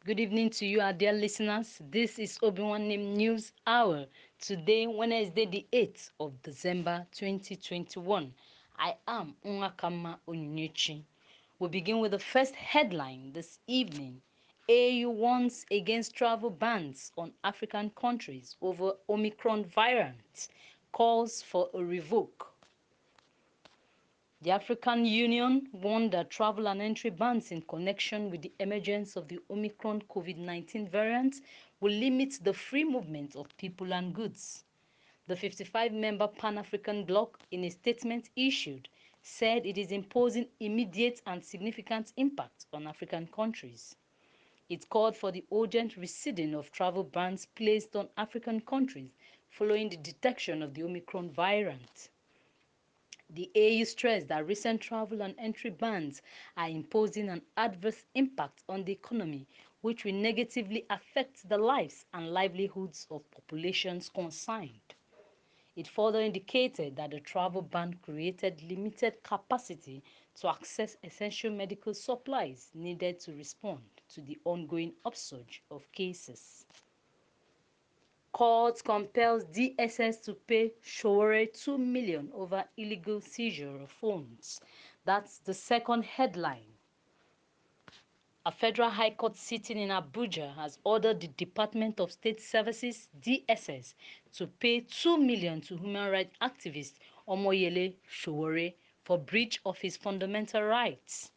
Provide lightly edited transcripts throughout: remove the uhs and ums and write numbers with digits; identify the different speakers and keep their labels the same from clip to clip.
Speaker 1: Good evening to you, our dear listeners. This is Obinwannem News Hour. Today, Wednesday, the 8th of December 2021. I am Nwakama Onyinyechi. We begin with the first headline this evening. AU warns against travel bans on African countries over Omicron variant. Calls for a revoke. The African Union warned that travel and entry bans in connection with the emergence of the Omicron COVID-19 variant will limit the free movement of people and goods. The 55-member Pan-African bloc, in a statement issued, said it is imposing immediate and significant impact on African countries. It called for the urgent rescinding of travel bans placed on African countries following the detection of the Omicron variant. The AU stressed that recent travel and entry bans are imposing an adverse impact on the economy, which will negatively affect the lives and livelihoods of populations concerned. It further indicated that the travel ban created limited capacity to access essential medical supplies needed to respond to the ongoing upsurge of cases. Court compels DSS to pay Sowore 2 million over illegal seizure of phones. That's the second headline. A federal high court sitting in Abuja has ordered the Department of State Services, DSS, to pay 2 million to human rights activist Omoyele Sowore for breach of his fundamental rights.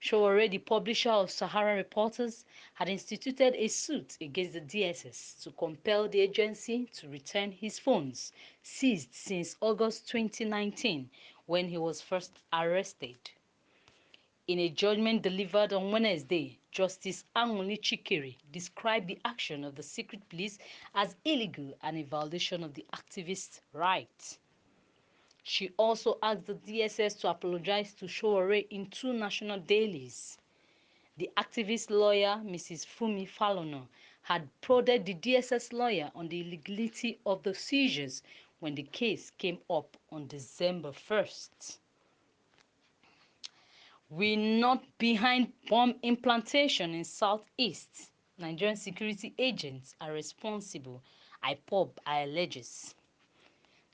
Speaker 1: Sowore, the publisher of Sahara Reporters, had instituted a suit against the DSS to compel the agency to return his phones, seized since August 2019, when he was first arrested. In a judgment delivered on Wednesday, Justice Anwuli Chikere described the action of the secret police as illegal and a violation of the activist's rights. She also asked the DSS to apologize to Sowore in 2 national dailies. The activist lawyer, Mrs. Fumi Falono, had prodded the DSS lawyer on the illegality of the seizures when the case came up on December 1st. We're not behind bomb implantation in Southeast. Nigerian security agents are responsible, IPOB alleges.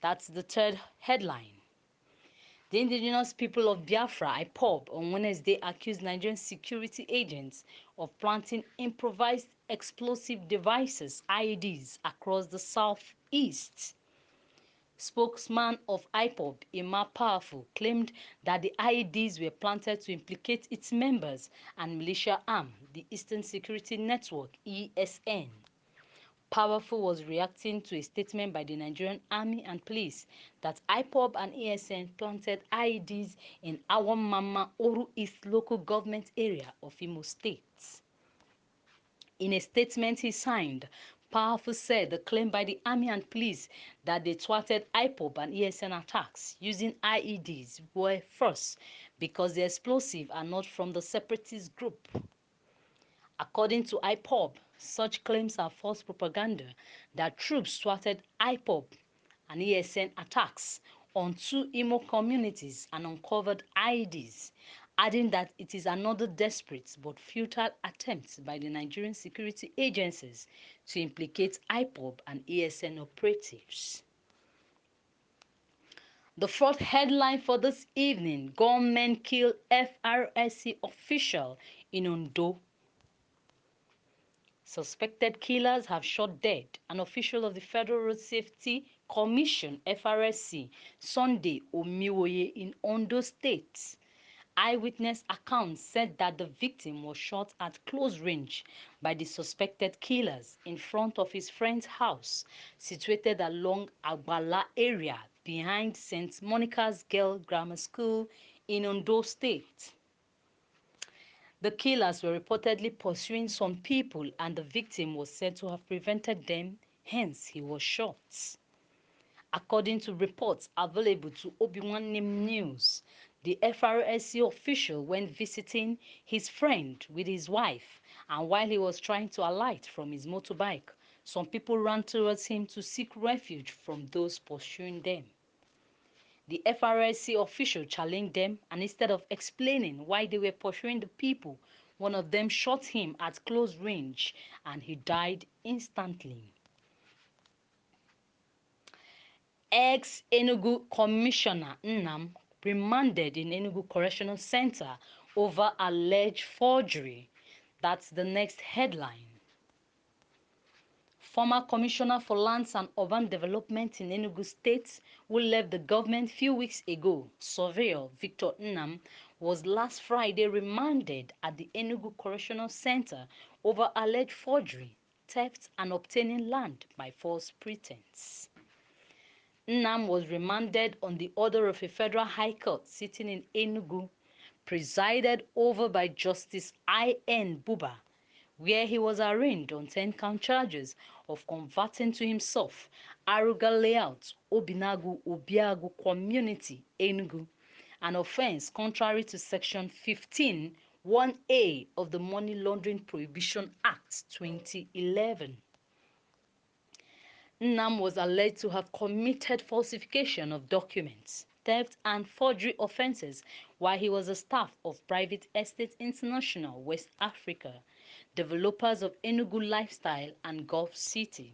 Speaker 1: That's the third headline. The indigenous people of Biafra, IPOB, on Wednesday accused Nigerian security agents of planting improvised explosive devices, IEDs, across the southeast. Spokesman of IPOB, Emma Powerful, claimed that the IEDs were planted to implicate its members and militia arm, the Eastern Security Network, ESN. Powerful was reacting to a statement by the Nigerian Army and Police that IPOB and ESN planted IEDs in Awamama Oru East local government area of Imo State. In a statement he signed, Powerful said the claim by the Army and Police that they thwarted IPOB and ESN attacks using IEDs were false because the explosives are not from the separatist group. According to IPOB, such claims are false propaganda that troops thwarted IPOB and ESN attacks on 2 Imo communities and uncovered IEDs, adding that it is another desperate but futile attempt by the Nigerian security agencies to implicate IPOB and ESN operatives. The fourth headline for this evening, gunmen kill FRSC official in Ondo. Suspected killers have shot dead an official of the Federal Road Safety Commission, FRSC, Sunday Omiwoye in Ondo State. Eyewitness accounts said that the victim was shot at close range by the suspected killers in front of his friend's house, situated along Agbala area behind St. Monica's Girls Grammar School in Ondo State. The killers were reportedly pursuing some people and the victim was said to have prevented them, hence he was shot. According to reports available to Obinwannem News, the FRSC official went visiting his friend with his wife, and while he was trying to alight from his motorbike, some people ran towards him to seek refuge from those pursuing them. The FRSC official challenged them, and instead of explaining why they were pursuing the people, One of them shot him at close range and he died instantly. ExEnugu Commissioner Nnam remanded in Enugu Correctional Center over alleged forgery. That's the next headline. Former Commissioner for Lands and Urban Development in Enugu State, who left the government few weeks ago, Surveyor Victor Nnam, was last Friday remanded at the Enugu Correctional Center over alleged forgery, theft, and obtaining land by false pretense. Nnam was remanded on the order of a federal high court sitting in Enugu, presided over by Justice I.N. Buba, where he was arraigned on 10-count charges of converting to himself Aruga Layout, Obinwannem Obiagu Community, Enugu, an offense contrary to Section 15, 1A of the Money Laundering Prohibition Act 2011. Nnam was alleged to have committed falsification of documents, theft, and forgery offenses while he was a staff of Private Estate International West Africa, developers of Enugu Lifestyle and Gulf City.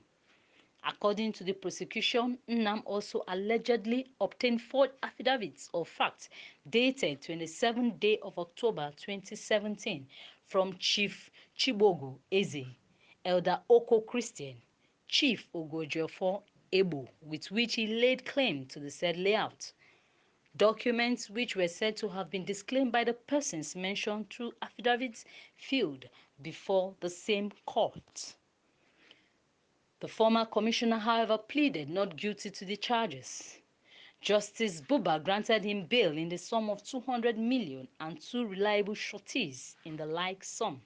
Speaker 1: According to the prosecution, Nnam also allegedly obtained forged affidavits of fact dated 27th day of October 2017 from Chief Chibogu Eze, Elder Oko Christian, Chief Ogojiofo Ebo, with which he laid claim to the said layout. Documents which were said to have been disclaimed by the persons mentioned through affidavits filed before the same court. The former commissioner, however, pleaded not guilty to the charges. Justice Buba granted him bail in the sum of 200 million and 2 reliable sureties in the like sum.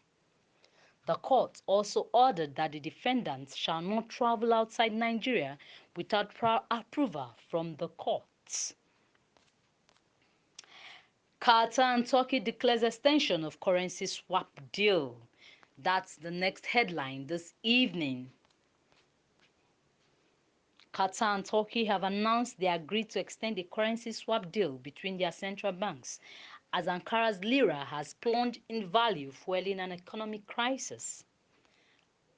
Speaker 1: The court also ordered that the defendants shall not travel outside Nigeria without prior approval from the courts. Qatar and Turkey declares extension of currency swap deal. That's the next headline this evening. Qatar and Turkey have announced they agreed to extend the currency swap deal between their central banks as Ankara's lira has plunged in value, fueling an economic crisis.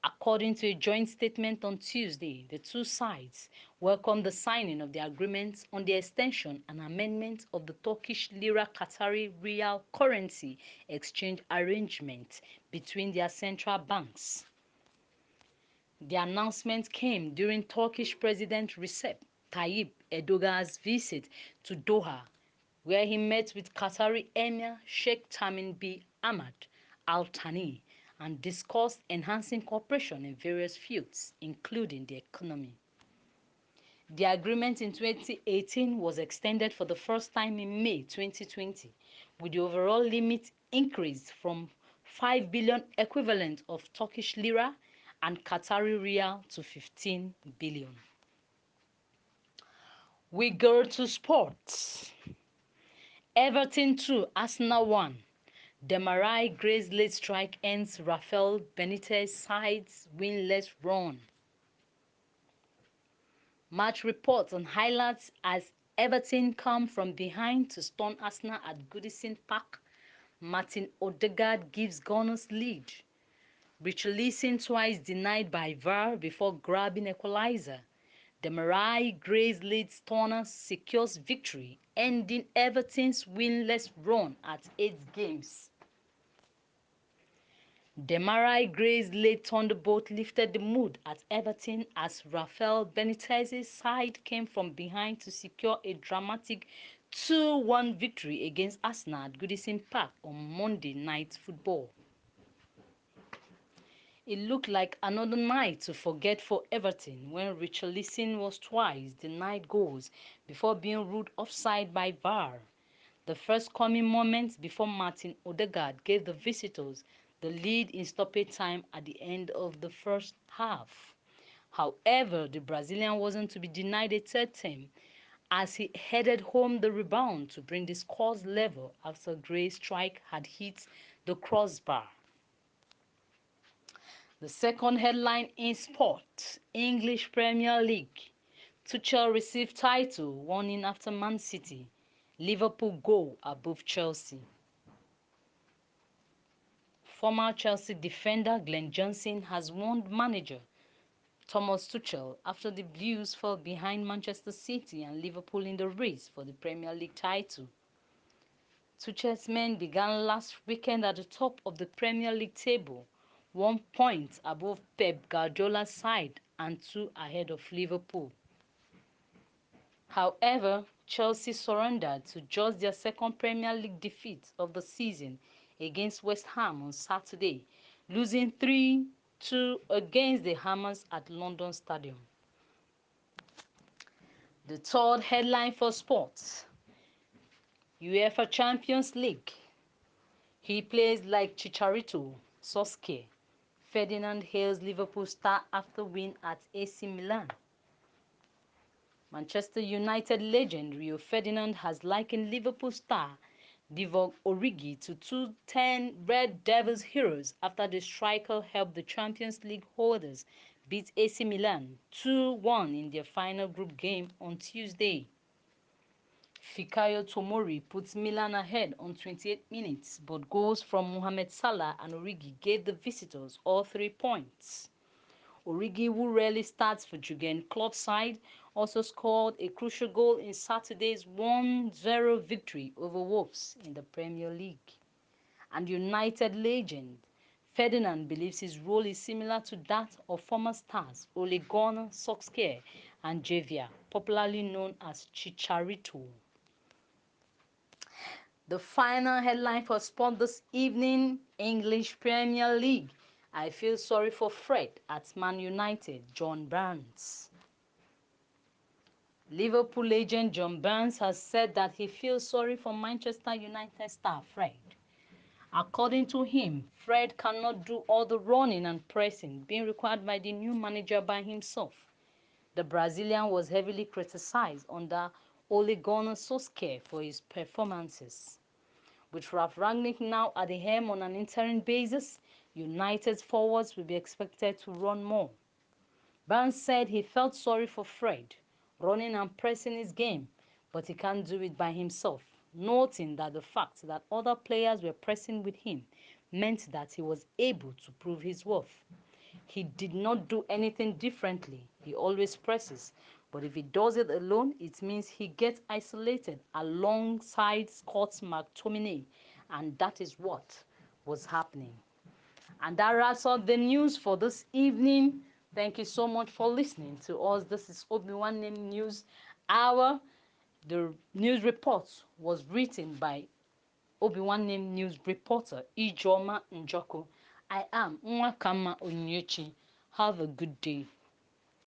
Speaker 1: According to a joint statement on Tuesday, the two sides welcomed the signing of the agreements on the extension and amendment of the Turkish lira-Qatari rial currency exchange arrangement between their central banks. The announcement came during Turkish President Recep Tayyip Erdogan's visit to Doha, where he met with Qatari Emir Sheikh Tamim bin Hamad Al Thani and discussed enhancing cooperation in various fields, including the economy. The agreement in 2018 was extended for the first time in May 2020, with the overall limit increased from 5 billion equivalent of Turkish lira and Qatari rial to 15 billion. We go to sports. Everton 2, Arsenal 1. Demarai Gray's late strike ends Rafael Benitez's side's winless run. Match reports and highlights as Everton come from behind to stun Arsenal at Goodison Park. Martin Odegaard gives Gunners lead. Richarlison twice denied by VAR before grabbing equalizer. Demarai Gray's lead stunner secures victory, ending Everton's winless run at 8 games. Demarai Gray's late thunderbolt lifted the mood at Everton as Rafael Benitez's side came from behind to secure a dramatic 2-1 victory against Arsenal at Goodison Park on Monday Night Football. It looked like another night to forget for Everton when Richarlison was twice denied goals before being ruled offside by VAR. The first coming moments before Martin Odegaard gave the visitors the lead in stoppage time at the end of the first half. However, the Brazilian wasn't to be denied a third time as he headed home the rebound to bring the scores level after Gray's strike had hit the crossbar. The second headline in sport, English Premier League. Tuchel received title, warning after Man City. Liverpool go above Chelsea. Former Chelsea defender Glenn Johnson has warned manager Thomas Tuchel after the Blues fell behind Manchester City and Liverpool in the race for the Premier League title. Tuchel's men began last weekend at the top of the Premier League table, 1 point above Pep Guardiola's side and 2 ahead of Liverpool. However, Chelsea surrendered to just their second Premier League defeat of the season against West Ham on Saturday, losing 3-2 against the Hammers at London Stadium. The third headline for sports: UEFA Champions League. He plays like Chicharito, Soske. Ferdinand hails Liverpool star after win at AC Milan. Manchester United legend Rio Ferdinand has likened Liverpool star Divock Origi to 2-10 Red Devils heroes after the striker helped the Champions League holders beat AC Milan 2-1 in their final group game on Tuesday. Fikayo Tomori puts Milan ahead on 28 minutes, but goals from Mohamed Salah and Origi gave the visitors all 3 points. Origi, who rarely starts for Jurgen Klopp's side, also scored a crucial goal in Saturday's 1-0 victory over Wolves in the Premier League. And United legend Ferdinand believes his role is similar to that of former stars Ole Gunnar Solskjaer and Javier, popularly known as Chicharito. The final headline for sport this evening: English Premier League. I feel sorry for Fred at Man United, John Barnes. Liverpool agent John Barnes has said that he feels sorry for Manchester United star Fred. According to him, Fred cannot do all the running and pressing being required by the new manager by himself. The Brazilian was heavily criticized under Ole Gunnar Solskjaer for his performances. With Ralf Rangnick now at the helm on an interim basis, United's forwards will be expected to run more. Barnes said he felt sorry for Fred, running and pressing his game, but he can't do it by himself, noting that the fact that other players were pressing with him meant that he was able to prove his worth. He did not do anything differently. He always presses, but if he does it alone, it means he gets isolated alongside Scott McTominay, and that is what was happening. And that wraps up the news for this evening. Thank you so much for listening to us. This is Obinwannem News Hour. The news report was written by Obinwannem News reporter Ijoma Njoko. I am Nwakama Onyechi. Have a good day.